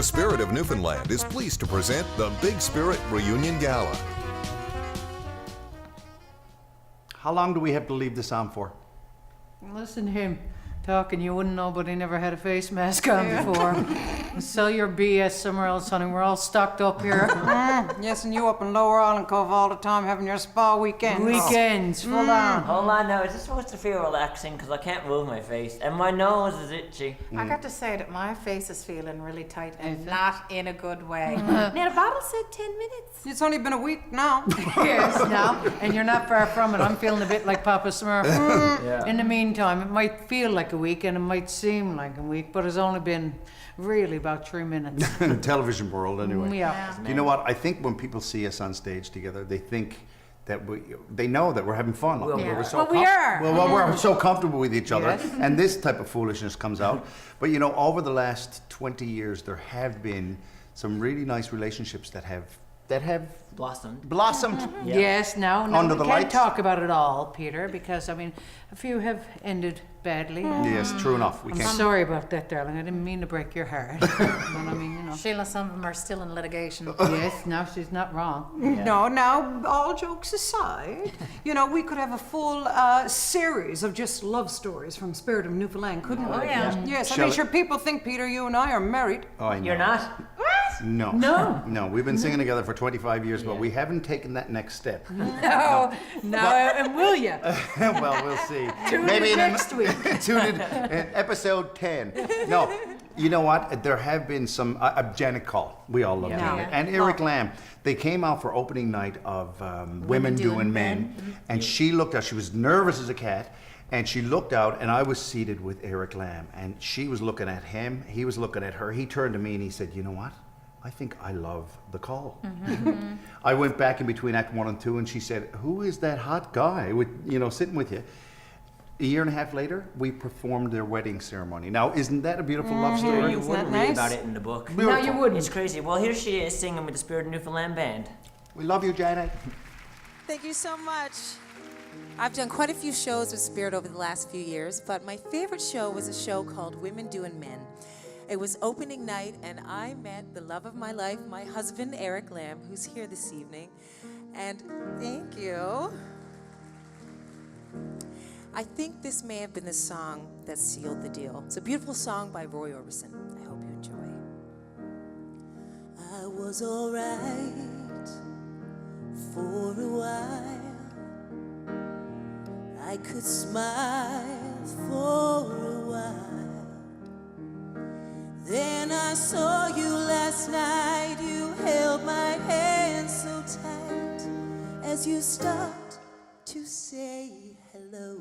The Spirit of Newfoundland is pleased to present the Big Spirit Reunion Gala. How long do we have to leave this on for? Listen to him talking. You wouldn't know, but he never had a face mask on before. Sell your BS somewhere else, honey. We're all stocked up here. Yes, and you up in Lower Island Cove all the time having your spa weekends. Weekends, full on. Hold on now, is this supposed to feel relaxing? Because I can't move my face, and my nose is itchy. I got to say that my face is feeling really tight and not in a good way. Now, the bottle said 10 minutes. It's only been a week now. Yes, now, and you're not far from it. I'm feeling a bit like Papa Smurf. Yeah. In the meantime, it might feel like a week and it might seem like a week, but it's only been really about 3 minutes. In the television world, anyway. Yeah. You know what? I think when people see us on stage together, they think that they know that we're having fun. Well, Yeah. We're so Well, we are. Well, we're so comfortable with each other, Yes. and this type of foolishness comes out. But you know, over the last 20 years, there have been some really nice relationships that have blossomed. Yeah. Yes, now Under we the can't lights? talk about it all, Peter, because, I mean, a few have ended badly. Yes, true enough. We I'm can't. sorry about that, darling. I didn't mean to break your heart. But I mean, you know. Sheila, some of them are still in litigation. Yes, now she's not wrong. No, now, all jokes aside, you know, we could have a full series of just love stories from Spirit of Newfoundland, couldn't we? Oh, yeah. Yes, I Shelley- mean, sure, people think, Peter, you and I are married. Oh, I know. You're not? No. No. We've been singing together for 25 years, but we haven't taken that next step. No, and will you? Well, we'll see. Tune in next week. Tune in episode 10. No, you know what? There have been some. Janet Cull. We all love Janet. And Eric Lamb. They came out for opening night of Women Doing Men. And she looked out. She was nervous as a cat. And she looked out, and I was seated with Eric Lamb. And she was looking at him. He was looking at her. He turned to me and he said, you know what? I think I love the Cull. I went back in between Act 1 and 2, and she said, who is that hot guy sitting with you? A year and a half later, we performed their wedding ceremony. Now, isn't that a beautiful love story? You Isn't wouldn't that read nice? about it in the book. No, you wouldn't. It's crazy. Well, here she is singing with the Spirit of Newfoundland Band. We love you, Janet. Thank you so much. I've done quite a few shows with Spirit over the last few years, but my favorite show was a show called Women Doing Men. It was opening night, and I met the love of my life, my husband, Eric Lamb, who's here this evening. And thank you. I think this may have been the song that sealed the deal. It's a beautiful song by Roy Orbison. I hope you enjoy. I was all right for a while. I could smile for a while. Then I saw you last night. You held my hand so tight as you stopped to say hello.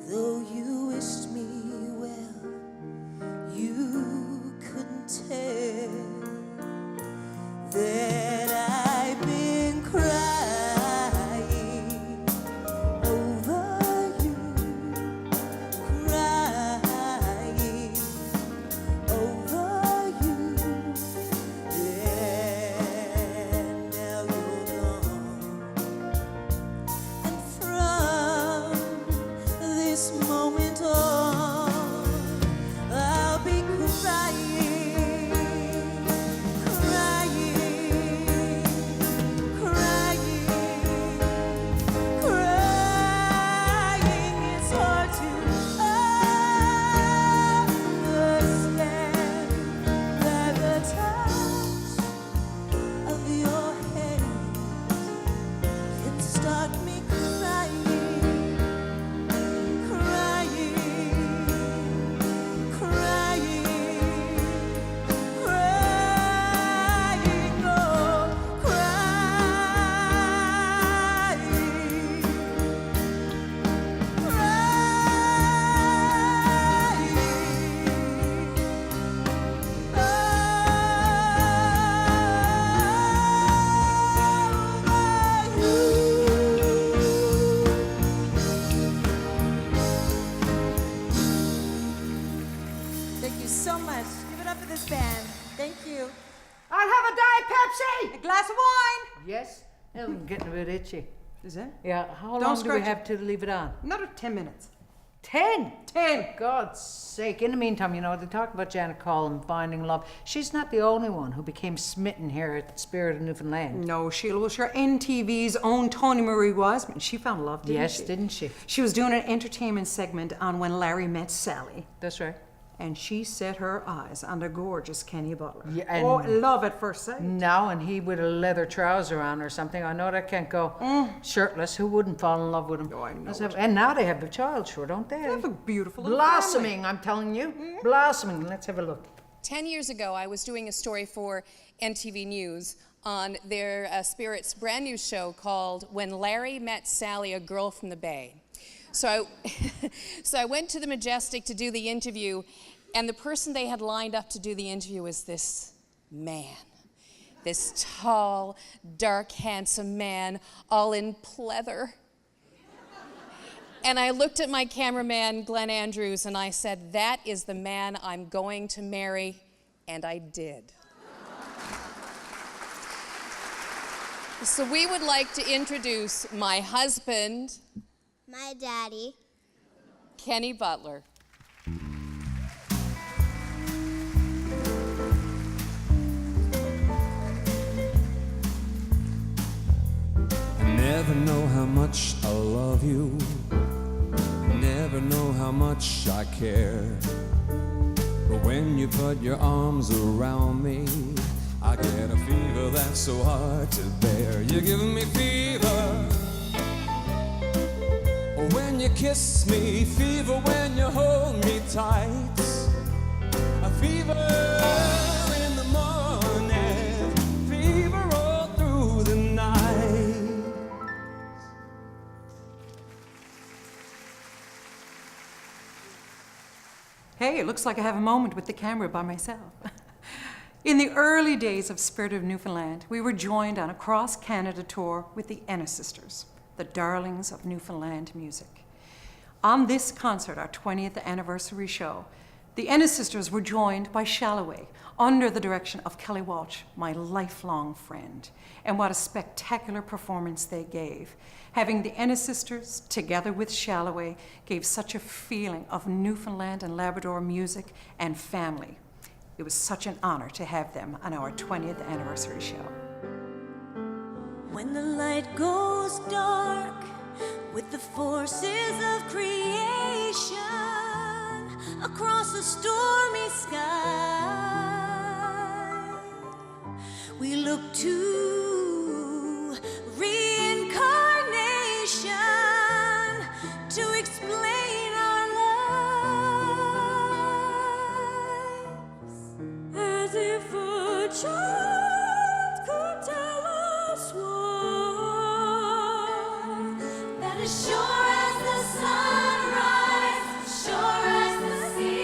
Though you wished me well, you couldn't tell that I've been crying over you, crying over you. And now you're gone, and from this moment on, I'll be crying, crying, crying, crying. It's hard to understand that the touch of your hand can start me crying, crying, crying, crying, oh, crying, Thank you so much. Give it up for this band. Thank you. I'll have a Diet Pepsi. A glass of wine. Yes? I'm getting a bit itchy. Is it? Yeah, how Don't long do we scratch have to leave it on? Another 10 minutes. 10? For God's sake. In the meantime, you know, they talk about Janet Cull and finding love. She's not the only one who became smitten here at Spirit of Newfoundland. No, Sheila was sure NTV's own Toni-Marie Wiseman. She found love, didn't she? Yes, didn't she? She was doing an entertainment segment on When Larry Met Sally. That's right. And she set her eyes on the gorgeous Kenny Butler. Yeah, and love at first sight. Now, and he with a leather trouser on or something. I know that can't go shirtless. Who wouldn't fall in love with him? Oh, I know And now they have a child, sure, don't they? They have a beautiful little blossoming, family. I'm telling you. Blossoming. Let's have a look. 10 years ago, I was doing a story for NTV News on their Spirit's brand new show called When Larry Met Sally, a Girl from the Bay. So I went to the Majestic to do the interview, and the person they had lined up to do the interview was this man. This tall, dark, handsome man, all in pleather. And I looked at my cameraman, Glenn Andrews, and I said, that is the man I'm going to marry, and I did. So we would like to introduce my husband, my daddy, Kenny Butler. Never know how much I love you. Never know how much I care. But when you put your arms around me, I get a fever that's so hard to bear. You're giving me fever when you kiss me, fever when you hold me tight, a fever in the morning, fever all through the night. Hey, it looks like I have a moment with the camera by myself. In the early days of Spirit of Newfoundland, we were joined on a cross-Canada tour with the Ennis sisters, the darlings of Newfoundland music. On this concert, our 20th anniversary show, the Ennis sisters were joined by Shallaway under the direction of Kelly Walsh, my lifelong friend. And what a spectacular performance they gave. Having the Ennis sisters together with Shallaway gave such a feeling of Newfoundland and Labrador music and family. It was such an honor to have them on our 20th anniversary show. when the light goes dark with the forces of creation across a stormy sky, we look to reincarnation to explain our lives, as if a child could tell us one that as sure as the sunrise, sure as the sea,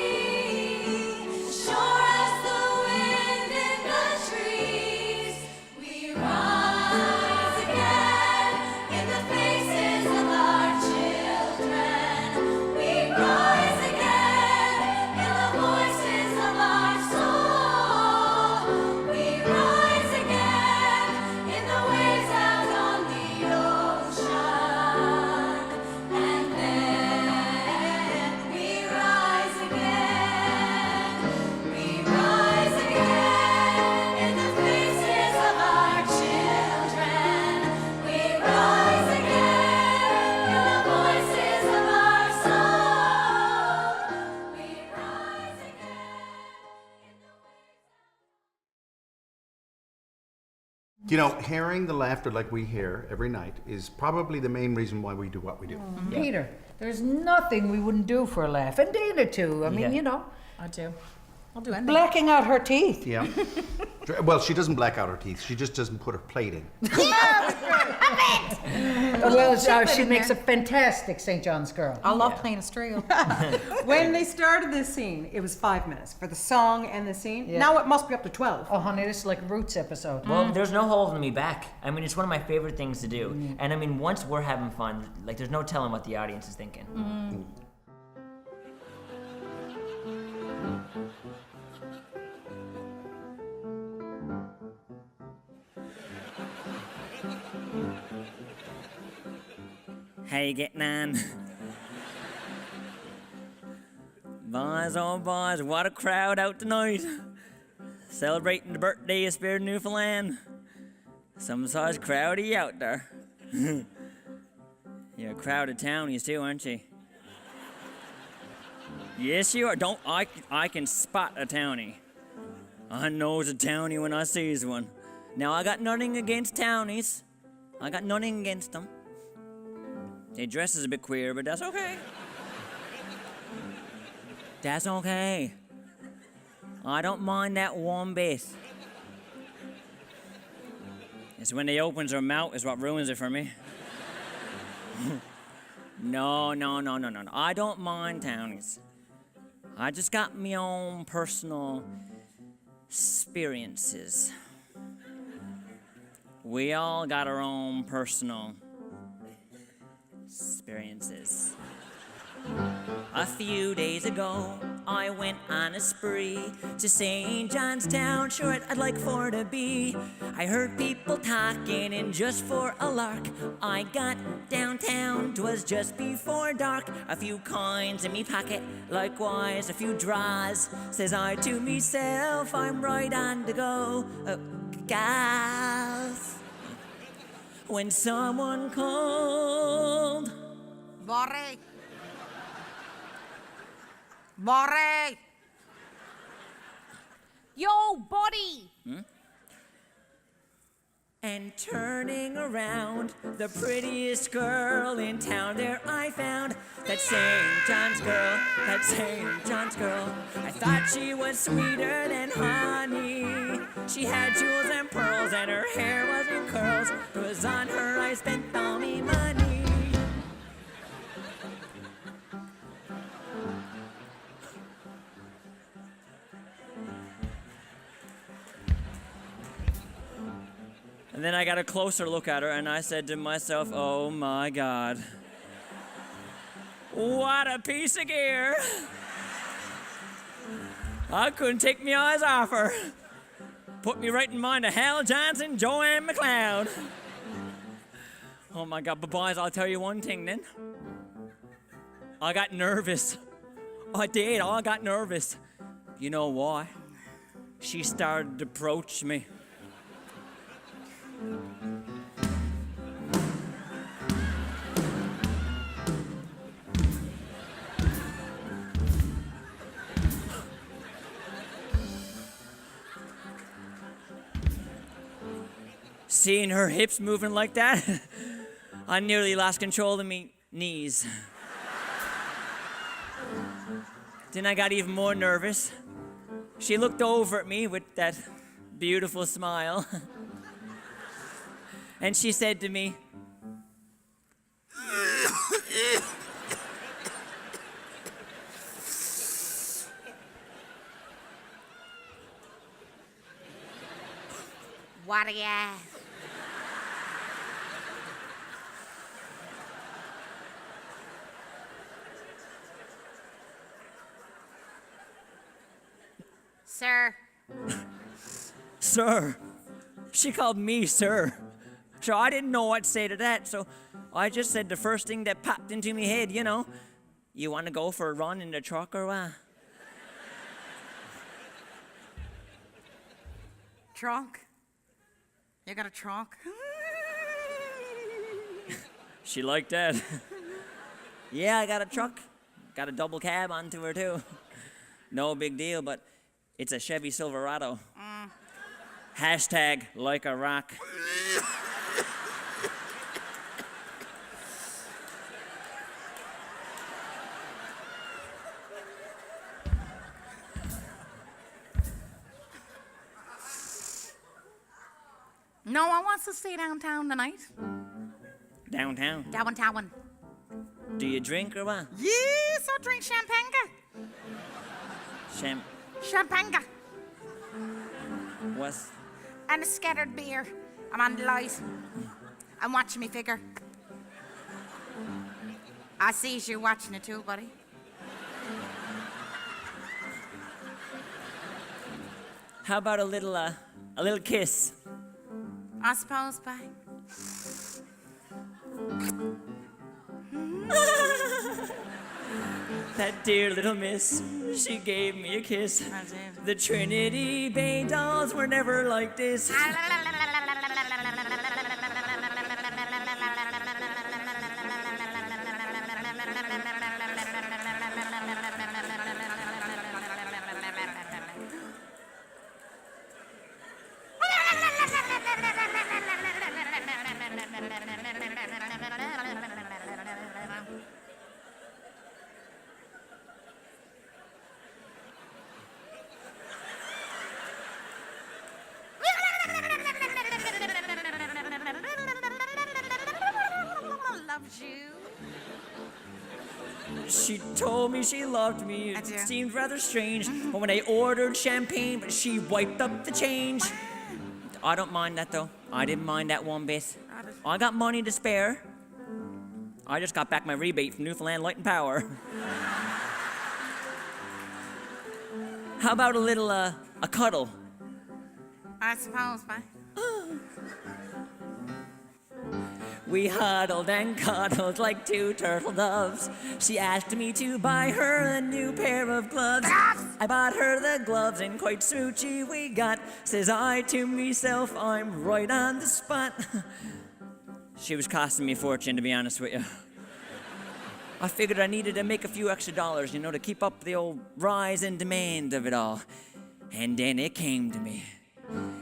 sure as the wind in the trees, we rise again in the faces of our children. We rise again in the voices of our soul. We rise again in the waves out on the ocean. And then we rise again. We rise again in the faces of our children. We rise again in the voices of our soul. We rise again in the You know, hearing the laughter like we hear every night is probably the main reason why we do what we do. Peter, there's nothing we wouldn't do for a laugh. And Dana too. I mean, you know, I do. I'll do anything. blacking out her teeth. Yeah. Well, she doesn't black out her teeth. She just doesn't put her plate in. She makes a fantastic St. John's girl. I love playing a string. When they started this scene, it was 5 minutes for the song and the scene. Yeah. Now it must be up to 12. Oh, honey, this is like a Roots episode. Well, there's no holding me back. I mean, it's one of my favorite things to do. And I mean, once we're having fun, like, there's no telling what the audience is thinking. How you getting on? Boys, oh boys, what a crowd out tonight. Celebrating the birthday of Spirit of Newfoundland. Some size crowdy out there. You're a crowded townies too, aren't you? Yes, you are. I can spot a townie. I knows a townie when I sees one. Now, I got nothing against townies. I got nothing against them. They dress is a bit queer, but that's okay. That's okay. I don't mind that one bit. It's when they opens their mouth is what ruins it for me. No. I don't mind townies. I just got my own personal experiences. We all got our own personal experiences. A few days ago, I went on a spree to St. Johnstown, sure I'd like for to be. I heard people talking and just for a lark, I got downtown, 'twas just before dark. A few coins in me pocket, likewise a few draws. Says I to myself, I'm right on the go. Gals. When someone called Maury! Yo, buddy! And turning around, the prettiest girl in town there I found. That St. John's girl, that St. John's girl. I thought she was sweeter than honey. She had jewels and pearls and her hair was in curls. It was on her I spent all me money. And then I got a closer look at her and I said to myself, oh my God. What a piece of gear. I couldn't take my eyes off her. Put me right in mind of Hal Johnson, Joanne McLeod. Oh my God, but boys, I'll tell you one thing then. I got nervous. I did, I got nervous. You know why? She started to approach me. Seeing her hips moving like that, I nearly lost control of me knees. Then I got even more nervous. She looked over at me with that beautiful smile. And she said to me, What are you? Sir. Sir. She called me sir. So I didn't know what to say to that, so I just said the first thing that popped into me head, you know. You want to go for a run in the truck or what? Trunk? You got a trunk? She liked that. Yeah, I got a truck. Got a double cab onto her too. No big deal, but it's a Chevy Silverado. Hashtag like a rock. No one wants to stay downtown tonight. Downtown? Downtown. Do you drink or what? Yes, I drink champagne. Champagne. What's... And a scattered beer. I'm on the light. I'm watching me figure. I see you watching it too, buddy. How about a little kiss? I suppose, bye. That dear little miss, she gave me a kiss. The Trinity Bay dolls were never like this. She told me she loved me. It seemed rather strange. But when I ordered champagne, but she wiped up the change. I don't mind that though. I didn't mind that one bit. I got money to spare. I just got back my rebate from Newfoundland Light and Power. How about a little, a cuddle? I suppose, but... We huddled and cuddled like two turtle doves. She asked me to buy her a new pair of gloves. I bought her the gloves and quite smoochy we got. Says I to myself, I'm right on the spot. She was costing me a fortune, to be honest with you. I figured I needed to make a few extra dollars, you know, to keep up the old rise in demand of it all. And then it came to me.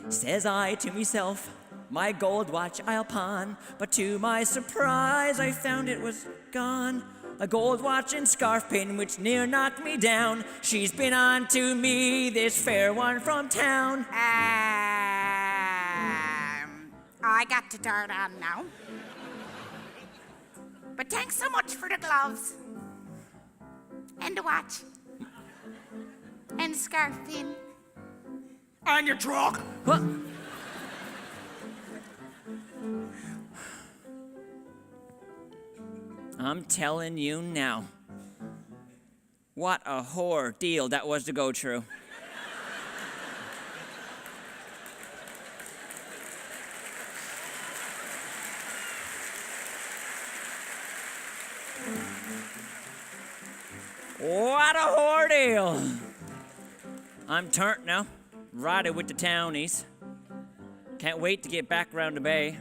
Says I to myself, my gold watch I'll pawn, but to my surprise I found it was gone. A gold watch and scarf pin which near knocked me down. She's been on to me, this fair one from town. I got to dart on now. But thanks so much for the gloves. And the watch. And the scarf pin. And your truck. What? I'm telling you now. What a whore deal that was to go through. What a whore deal! I'm turnt now, riding with the townies. Can't wait to get back round the bay,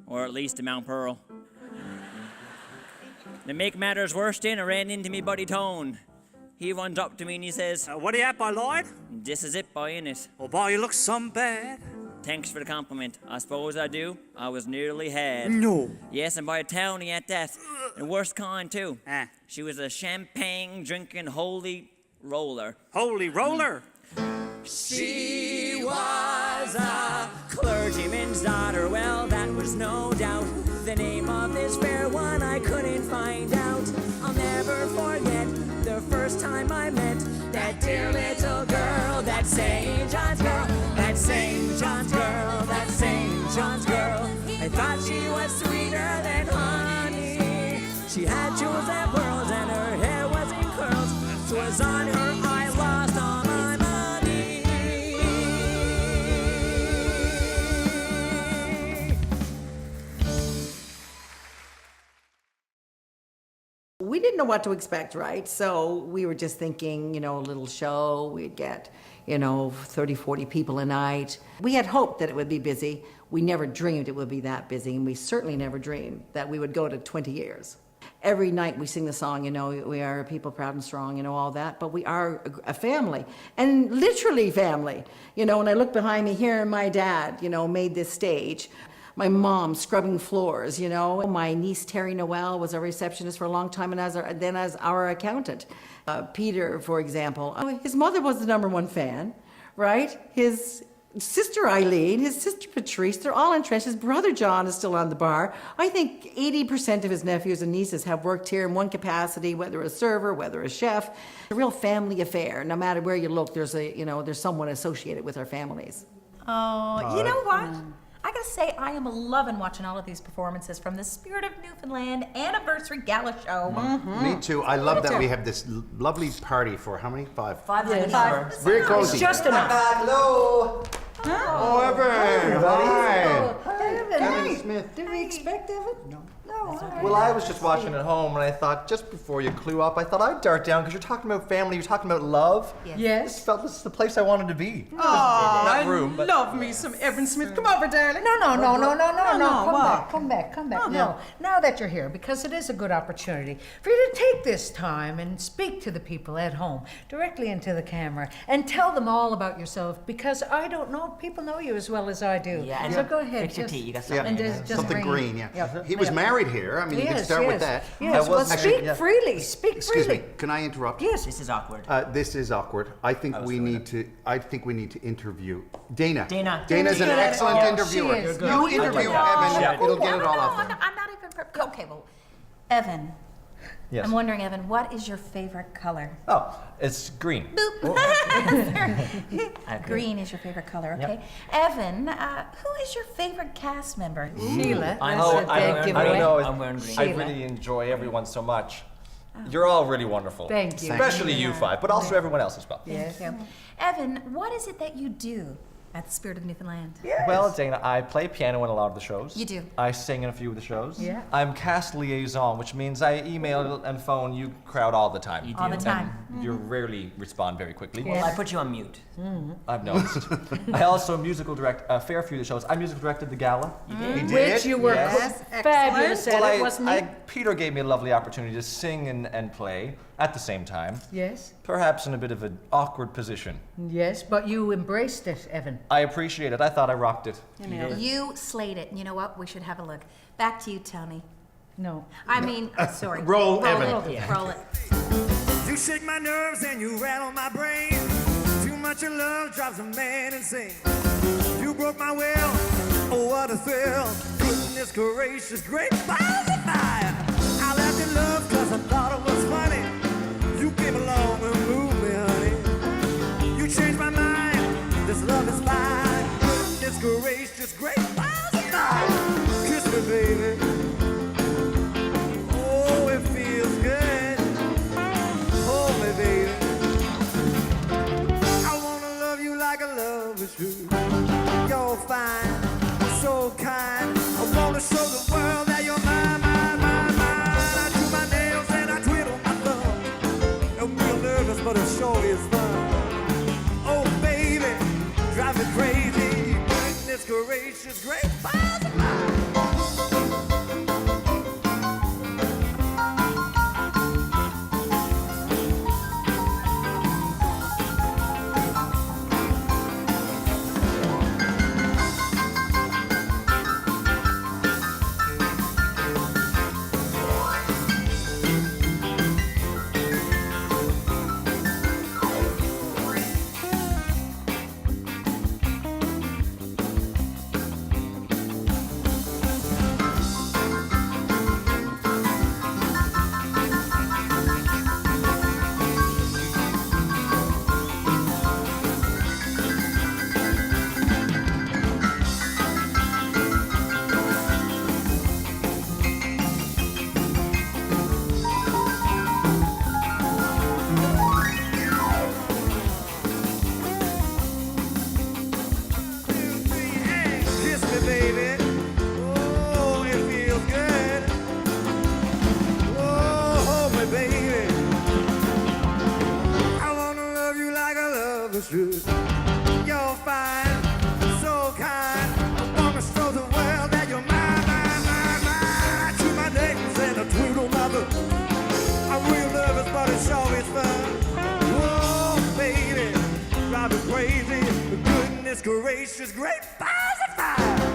or at least to Mount Pearl. To make matters worse, then I ran into me buddy Tone. He runs up to me and he says, What are you at, by Lloyd? This is it, boy, Ennis. Oh, boy, you look some bad. Thanks for the compliment. I suppose I do. I was nearly had. No. Yes, and by a townie at that. And worst kind, too. Ah. She was a champagne-drinking holy roller. Holy roller? She was a clergyman's daughter. Well, that was no doubt. The name of this fair one I couldn't find out. I'll never forget the first time I met that dear little girl, that St. John's girl, that St. John's girl, that St. John's girl. I thought she was sweeter than honey. She had jewels and pearls and her hair was in curls. 'Twas on her I lost all my money. We didn't know what to expect, right? So we were just thinking, you know, a little show, we'd get, 30, 40 people a night. We had hoped that it would be busy. We never dreamed it would be that busy, and we certainly never dreamed that we would go to 20 years. Every night we sing the song, we are a people proud and strong, all that, but we are a family, and literally family. When I look behind me here, my dad, made this stage. My mom scrubbing floors, My niece Terry Noel was a receptionist for a long time, and then as our accountant. Peter, for example, his mother was the #1 fan, right? His sister Eileen, his sister Patrice, they're all entrenched. His brother John is still on the bar. I think 80% of his nephews and nieces have worked here in one capacity, whether a server, whether a chef. It's a real family affair. No matter where you look, there's someone associated with our families. Oh, you know what? I gotta say, I am loving watching all of these performances from the Spirit of Newfoundland Anniversary Gala Show. Mm-hmm. Me too. I love that we have this lovely party for how many? 5? 5 Yes. Very cozy. Just enough. Hello. Oh, Erin. Hi. Evan, Evan hey. Smith. Did we expect Evan? No. No. Well, I was just watching at home, and I thought, just before you clue up, I thought I'd dart down, because you're talking about family, you're talking about love. Yes. This is the place I wanted to be. Oh, Not room, but... love me some Evan Smith. Come over, darling. No. what? Come back. No, now that you're here, because it is a good opportunity for you to take this time and speak to the people at home, directly into the camera, and tell them all about yourself, because I don't know, people know you as well as I do. Yeah, so go ahead. fix your tea, you got Yeah, something. just something bring- green, yeah. Yep. He was married here. I mean, you can start with that. Yes, well, speak freely. Excuse me, can I interrupt? Yes. This is awkward. This is awkward. I think we need to interview Dana. Dana. Dana's an excellent interviewer. She is. You interview Evan. It'll get it all out I'm there. not even prepared. Okay, well, Evan. Yes. I'm wondering, Evan, what is your favorite color? Oh, it's green. Green is your favorite color, okay? Evan, who is your favorite cast member? Sheila. I'm that's a wearing big green. giveaway. I know. I'm wearing green. I really enjoy everyone so much. You're all really wonderful. Thank you. Especially you five, but also everyone else as well. Yes. Evan, what is it that you do at the Spirit of Newfoundland? Well, Dana, I play piano in a lot of the shows. You do. I sing in a few of the shows. Yeah. I'm cast liaison, which means I email and phone you crowd all the time. You do. All the time. And you rarely respond very quickly. Well, I put you on mute. I've noticed. I also musical direct a fair few of the shows. I musical directed the Gala. You did. Which you were fabulous at it, wasn't he? Peter gave me a lovely opportunity to sing and play at the same time. Yes. Perhaps in a bit of an awkward position. Yes, but you embraced it, Evan. I appreciate it. I thought I rocked it. You slayed it. You know what? We should have a look. Back to you, Tony. No. I mean, sorry. Roll Evan. Roll it. You shake my nerves and you rattle my brain. Too much of love drives a man insane. You broke my will, oh what a thrill. Goodness gracious, great balls of fire. I laughed in love cause I thought it was funny. You came along and moved me, honey. You changed my mind, this love is fine. Goodness gracious, great balls of fire. Kiss me, baby. Oh, it feels good. Hold me, baby. I wanna love you like I love is true. You're fine, so kind. I wanna show the world that you're mine. I do my nails and I twiddle my thumb. I'm real nervous, but it sure is fun. Oh, baby, drive me crazy. Goodness gracious, great balls of mine. You're fine, so kind. I wanna show the world that you're mine. I chew my nails and I twiddle my thumb. I'm real nervous, but it's always fun. Whoa, baby, drive me crazy. Goodness gracious, great balls of fire.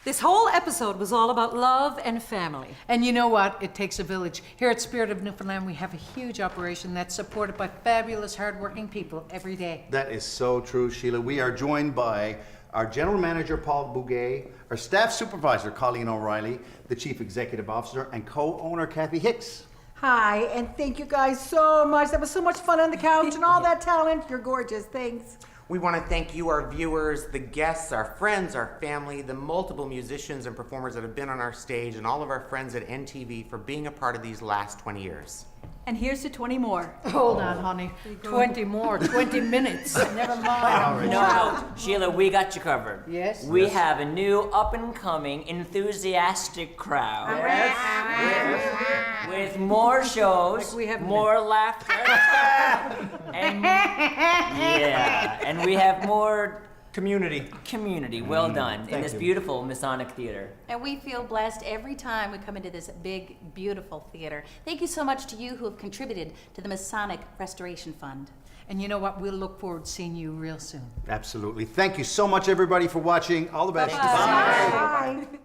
This whole episode was all about love and family. And you know what? It takes a village. Here at Spirit of Newfoundland, we have a huge operation that's supported by fabulous, hardworking people every day. That is so true, Sheila. We are joined by our General Manager, Paul Bouguet, our Staff Supervisor, Colleen O'Reilly, the Chief Executive Officer, and co-owner, Kathie Hicks. Hi, and thank you guys so much. That was so much fun on the couch and all that talent. You're gorgeous. Thanks. We want to thank you, our viewers, the guests, our friends, our family, the multiple musicians and performers that have been on our stage, and all of our friends at NTV for being a part of these last 20 years. And here's to 20 more. Hold on, honey. 20 more, 20 minutes. Never mind. No, Sheila, we got you covered. Yes? We have a new up-and-coming, enthusiastic crowd. With more shows, more laughter, and and we have more community. Well done in this beautiful Masonic theater. And we feel blessed every time we come into this big, beautiful theater. Thank you so much to you who have contributed to the Masonic Restoration Fund. And you know what? We'll look forward to seeing you real soon. Absolutely. Thank you so much, everybody, for watching. All the best. Bye.